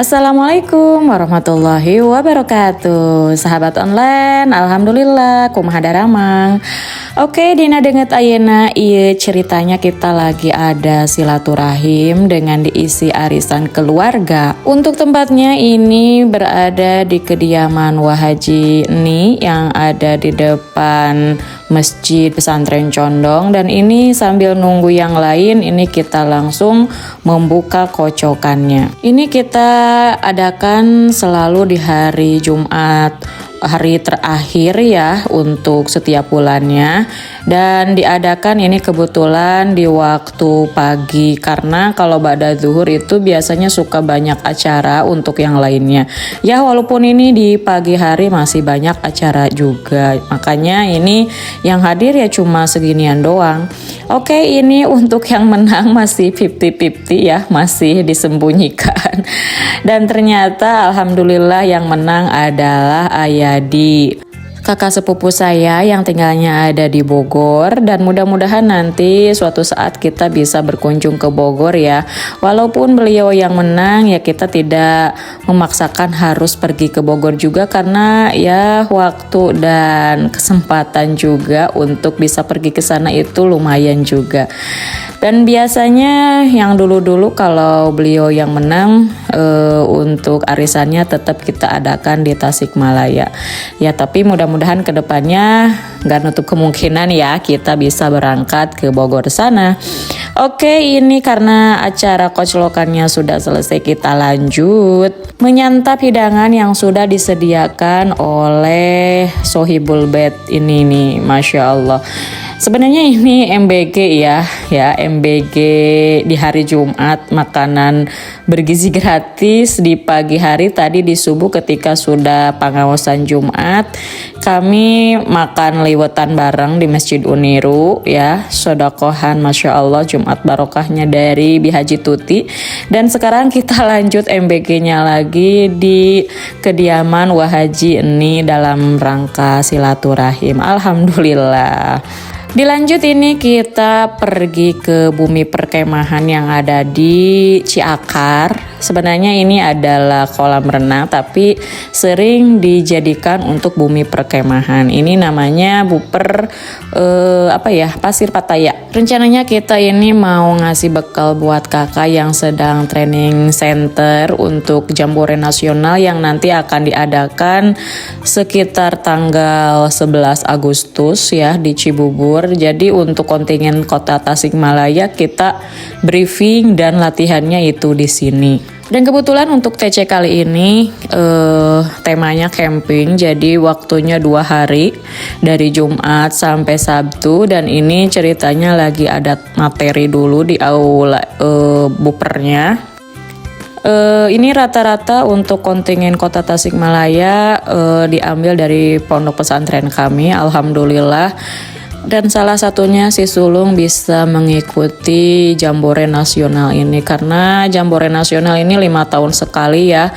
Assalamualaikum warahmatullahi wabarakatuh. Sahabat online, alhamdulillah kumaha daramang. Oke, dina denget ayeuna ieu ceritanya kita lagi ada silaturahim dengan diisi arisan keluarga. Untuk tempatnya ini berada di kediaman Wahaji Ni yang ada di depan Masjid Pesantren Condong, dan ini sambil nunggu yang lain ini kita langsung membuka kocokannya. Ini kita adakan selalu di hari Jumat, hari terakhir ya untuk setiap bulannya, dan diadakan ini kebetulan di waktu pagi karena kalau ba'da zuhur itu biasanya suka banyak acara untuk yang lainnya ya, walaupun ini di pagi hari masih banyak acara juga, makanya ini yang hadir ya cuma seginian doang. Oke, ini untuk yang menang masih 50-50 ya, masih disembunyikan. Dan ternyata alhamdulillah yang menang adalah Ayadi, kakak sepupu saya yang tinggalnya ada di Bogor, dan mudah-mudahan nanti suatu saat kita bisa berkunjung ke Bogor ya. Walaupun beliau yang menang ya, kita tidak memaksakan harus pergi ke Bogor juga karena ya waktu dan kesempatan juga untuk bisa pergi ke sana itu lumayan juga. Dan biasanya yang dulu-dulu kalau beliau yang menang untuk arisannya tetap kita adakan di Tasikmalaya ya, tapi mudah-mudahan kedepannya gak nutup kemungkinan ya kita bisa berangkat ke Bogor sana. Oke, ini karena acara koclokannya sudah selesai, kita lanjut menyantap hidangan yang sudah disediakan oleh Sohibul Bait ini nih, Masya Allah. Sebenarnya ini MBG ya MBG di hari Jumat, makanan bergizi gratis di pagi hari. Tadi di subuh ketika sudah pengawasan Jumat, kami makan liwetan bareng di Masjid Uniru ya, sodakohan Masya Allah, Jumat barokahnya dari Bi Haji Tuti. Dan sekarang kita lanjut MBG-nya lagi di kediaman Wahaji ini dalam rangka silaturahim. Alhamdulillah. Dilanjut ini kita pergi ke bumi perkemahan yang ada di Ciakar. Sebenarnya ini adalah kolam renang tapi sering dijadikan untuk bumi perkemahan. Ini namanya Buper Pasir Pataya. Rencananya kita ini mau ngasih bekal buat kakak yang sedang training center untuk Jambore Nasional yang nanti akan diadakan sekitar tanggal 11 Agustus ya di Cibubur. Jadi untuk kontingen Kota Tasikmalaya kita briefing dan latihannya itu di sini. Dan kebetulan untuk TC kali ini temanya camping, jadi waktunya 2 hari dari Jumat sampai Sabtu, dan ini ceritanya lagi ada materi dulu di aula bupernya. Ini rata-rata untuk kontingen Kota Tasikmalaya diambil dari pondok pesantren kami, alhamdulillah. Dan salah satunya si sulung bisa mengikuti Jambore Nasional ini karena Jambore Nasional ini 5 tahun sekali ya,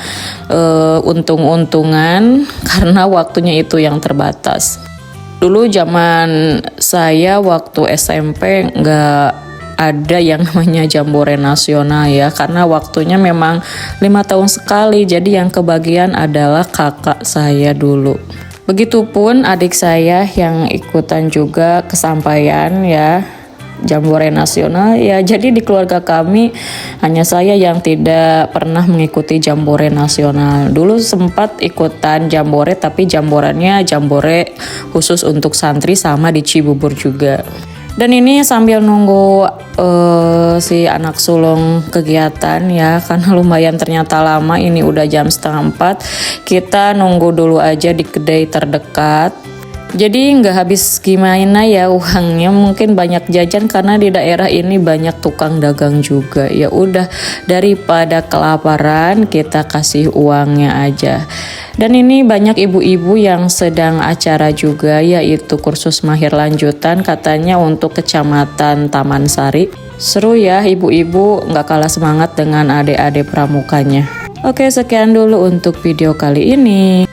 untung-untungan karena waktunya itu yang terbatas. Dulu zaman saya waktu SMP nggak ada yang namanya Jambore Nasional ya, karena waktunya memang 5 tahun sekali, jadi yang kebagian adalah kakak saya dulu. Begitupun adik saya yang ikutan juga kesampaian ya Jambore Nasional ya. Jadi di keluarga kami hanya saya yang tidak pernah mengikuti Jambore Nasional. Dulu sempat ikutan Jambore tapi jamborannya Jambore khusus untuk santri sama di Cibubur juga. Dan ini sambil nunggu si anak sulung kegiatan ya, karena lumayan ternyata lama, ini udah jam 3:30. Kita nunggu dulu aja di kedai terdekat. Jadi nggak habis gimana ya uangnya, mungkin banyak jajan karena di daerah ini banyak tukang dagang juga. Ya udah, daripada kelaparan kita kasih uangnya aja. Dan ini banyak ibu-ibu yang sedang acara juga, yaitu kursus mahir lanjutan katanya untuk Kecamatan Taman Sari. Seru ya, ibu-ibu nggak kalah semangat dengan adik-adik pramukanya. Oke, sekian dulu untuk video kali ini.